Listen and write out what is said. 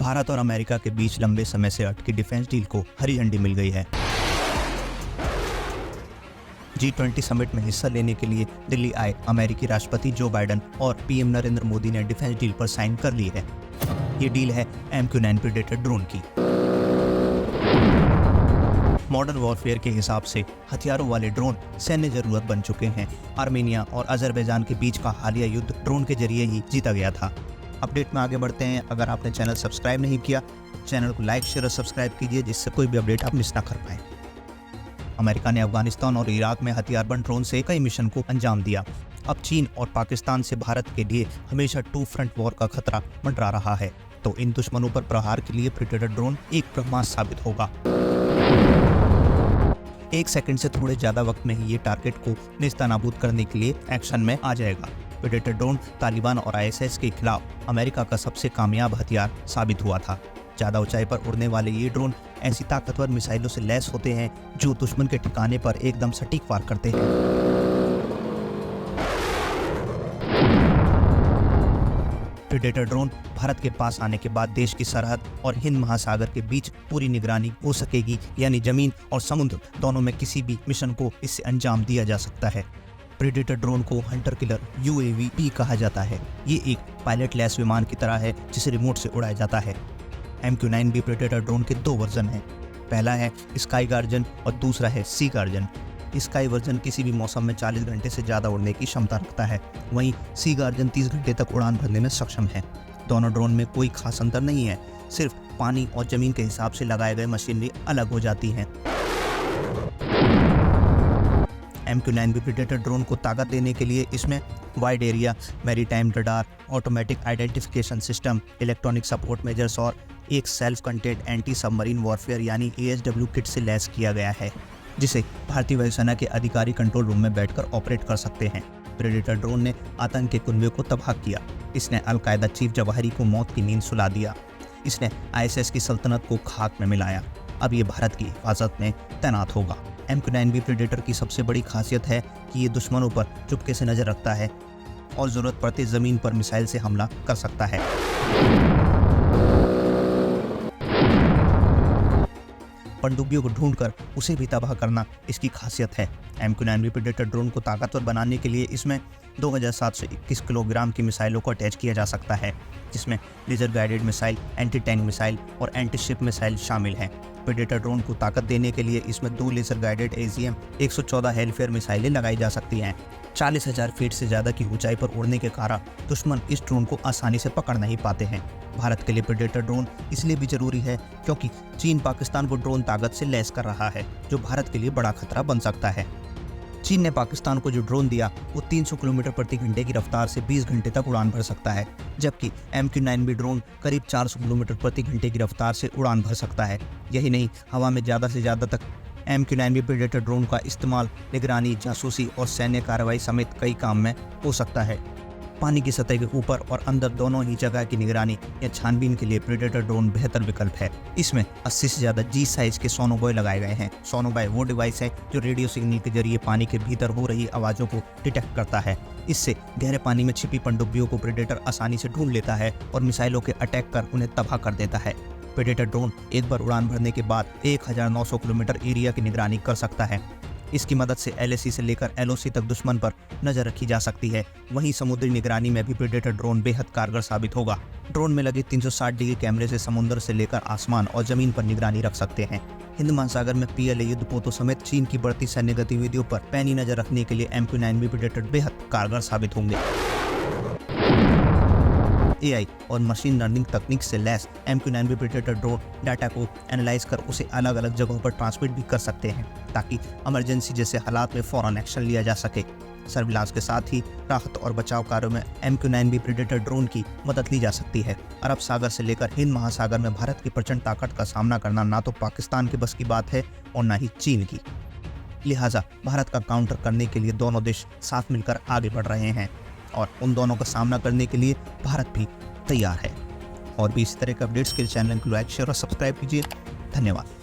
भारत और अमेरिका के बीच लंबे समय से अटकी डिफेंस डील को हरी झंडी मिल गई है। G20 समिट में हिस्सा लेने के लिए दिल्ली आए अमेरिकी राष्ट्रपति जो बाइडेन और पीएम नरेंद्र मोदी ने डिफेंस डील पर साइन कर ली है। ये डील है MQ-9 प्रेडेटर ड्रोन की। मॉडर्न वॉरफेयर के हिसाब से हथियारों वाले ड्रोन सैन्य जरूरत बन चुके हैं। आर्मेनिया और अजरबैजान के बीच का हालिया युद्ध ड्रोन के जरिए ही जीता गया था। अपडेट में आगे बढ़ते हैं। अगर आपने चैनल सब्सक्राइब नहीं किया, चैनल को लाइक शेयर और सब्सक्राइब कीजिए, जिससे कोई भी अपडेट आप मिस ना कर पाए। अमेरिका ने अफगानिस्तान और इराक में हथियारबंद ड्रोन से कई मिशन को अंजाम दिया। अब चीन और पाकिस्तान से भारत के लिए हमेशा टू फ्रंट वॉर का खतरा मंडरा रहा है, तो इन दुश्मनों पर प्रहार के लिए प्रेडेटर ड्रोन एक ब्रह्मास्त्र साबित होगा। 1 सेकंड से थोड़े ज्यादा वक्त में ही ये टारगेट को नेस्तनाबूद करने के लिए एक्शन में आ जाएगा। प्रेडेटर ड्रोन तालिबान और ISIS के खिलाफ अमेरिका का सबसे कामयाब हथियार साबित हुआ था। ज्यादा ऊंचाई पर उड़ने वाले ये ड्रोन ऐसी ताकतवर मिसाइलों से लैस होते हैं जो दुश्मन के ठिकाने पर एकदम सटीक वार करते हैं। प्रेडेटर ड्रोन भारत के पास आने के बाद देश की सरहद और हिंद महासागर के बीच पूरी निगरानी हो सकेगी, यानी जमीन और समुद्र दोनों में किसी भी मिशन को इससे अंजाम दिया जा सकता है। प्रेडेटर ड्रोन को हंटर किलर UAV भी कहा जाता है। ये एक पायलट लेस विमान की तरह है जिसे रिमोट से उड़ाया जाता है। MQ-9 भी प्रेडेटर ड्रोन के 2 वर्जन हैं। पहला है स्काई गार्जन और दूसरा है सी गार्जन। स्काई वर्जन किसी भी मौसम में 40 घंटे से ज़्यादा उड़ने की क्षमता रखता है, वहीं सी गार्जन 30 घंटे तक उड़ान भरने में सक्षम है। दोनों ड्रोन में कोई खास अंतर नहीं है, सिर्फ पानी और जमीन के हिसाब से लगाए गए मशीनरी अलग हो जाती हैं। MQ-9 भी प्रेडेटर ड्रोन को ताकत देने के लिए इसमें wide area maritime radar, automatic identification system, electronic support measures और एक self content anti submarine warfare यानी ASW किट से लैस किया गया है, जिसे भारतीय वायुसेना के अधिकारी कंट्रोल रूम में बैठकर ऑपरेट कर सकते हैं। प्रेडेटर ड्रोन ने आतंक के कुनबे को तबाह किया। इसने अल-कायदा चीफ जवाहिरी को मौत की नींद सुला दिया। इसने ISIS की सल्तनत को खाक में मिलाया। अब ये भारत की हिफाजत में तैनात होगा। MQ-9 भी प्रेडेटर की सबसे बड़ी खासियत है कि ये दुश्मनों पर चुपके से नजर रखता है और जरूरत पड़ते जमीन पर मिसाइल से हमला कर सकता है। पनडुब्बियों को ढूंढकर उसे भी तबाह करना इसकी खासियत है। MQ-9 भी प्रेडेटर ड्रोन को ताकतवर बनाने के लिए इसमें 2721 किलोग्राम की मिसाइलों को अटैच किया जा सकता है, जिसमें laser guided missile, anti tank missile और एंटी शिप मिसाइल शामिल हैं। प्रेडेटर ड्रोन को ताकत देने के लिए इसमें 2 लेजर गाइडेड AGM 114 हेलफेयर मिसाइलें लगाई जा सकती हैं। 40,000 फीट से ज़्यादा की ऊंचाई पर उड़ने के कारण दुश्मन इस ड्रोन को आसानी से पकड़ नहीं पाते हैं। भारत के लिए प्रेडेटर ड्रोन इसलिए भी जरूरी है क्योंकि चीन पाकिस्तान को ड्रोन ताकत से लैस कर रहा है, जो भारत के लिए बड़ा खतरा बन सकता है। चीन ने पाकिस्तान को जो ड्रोन दिया वो 300 किलोमीटर प्रति घंटे की रफ्तार से 20 घंटे तक उड़ान भर सकता है, जबकि MQ-9 भी ड्रोन करीब 400 किलोमीटर प्रति घंटे की रफ्तार से उड़ान भर सकता है। यही नहीं, हवा में ज़्यादा से ज़्यादा तक MQ-9 भी प्रेडेटर ड्रोन का इस्तेमाल निगरानी, जासूसी और सैन्य कार्रवाई समेत कई काम में हो सकता है। पानी की सतह के ऊपर और अंदर दोनों ही जगह की निगरानी या छानबीन के लिए प्रेडेटर ड्रोन बेहतर विकल्प है। इसमें 80 से ज़्यादा G साइज के सोनोबॉय लगाए गए हैं। सोनोबॉय वो डिवाइस है जो रेडियो सिग्नल के जरिए पानी के भीतर हो रही आवाज़ों को डिटेक्ट करता है। इससे गहरे पानी में छिपी पनडुब्बियों को प्रेडेटर आसानी से ढूंढ लेता है और मिसाइलों के अटैक कर उन्हें तबाह कर देता है। प्रेडेटर ड्रोन एक बार उड़ान भरने के बाद 1900 किलोमीटर एरिया की निगरानी कर सकता है। इसकी मदद से LAC से लेकर LOC तक दुश्मन पर नजर रखी जा सकती है। वहीं समुद्री निगरानी में भी प्रेडेटर ड्रोन बेहद कारगर साबित होगा। ड्रोन में लगे 360 डिग्री कैमरे से समुद्र से लेकर आसमान और जमीन पर निगरानी रख सकते हैं। हिंद महासागर में PLA युद्धपोतों समेत चीन की बढ़ती सैन्य गतिविधियों पर पैनी नजर रखने के लिए MQ-9 भी प्रेडेटर बेहद कारगर साबित होंगे। AI और मशीन लर्निंग तकनीक से लैस MQ-9 भी प्रेडेटर ड्रोन डाटा को एनालाइज कर उसे अलग अलग जगहों पर ट्रांसमिट भी कर सकते हैं, ताकि इमरजेंसी जैसे हालात में फौरन एक्शन लिया जा सके। सर्विलांस के साथ ही राहत और बचाव कार्यों में MQ-9 भी प्रेडेटर ड्रोन की मदद ली जा सकती है। अरब सागर से लेकर हिंद महासागर में भारत की प्रचंड ताकत का सामना करना ना तो पाकिस्तान के बस की बात है और ना ही चीन की। लिहाजा भारत का काउंटर करने के लिए दोनों देश साथ मिलकर आगे बढ़ रहे हैं और उन दोनों का सामना करने के लिए भारत भी तैयार है। और भी इसी तरह के अपडेट्स के लिए चैनल को लाइक शेयर और सब्सक्राइब कीजिए। धन्यवाद।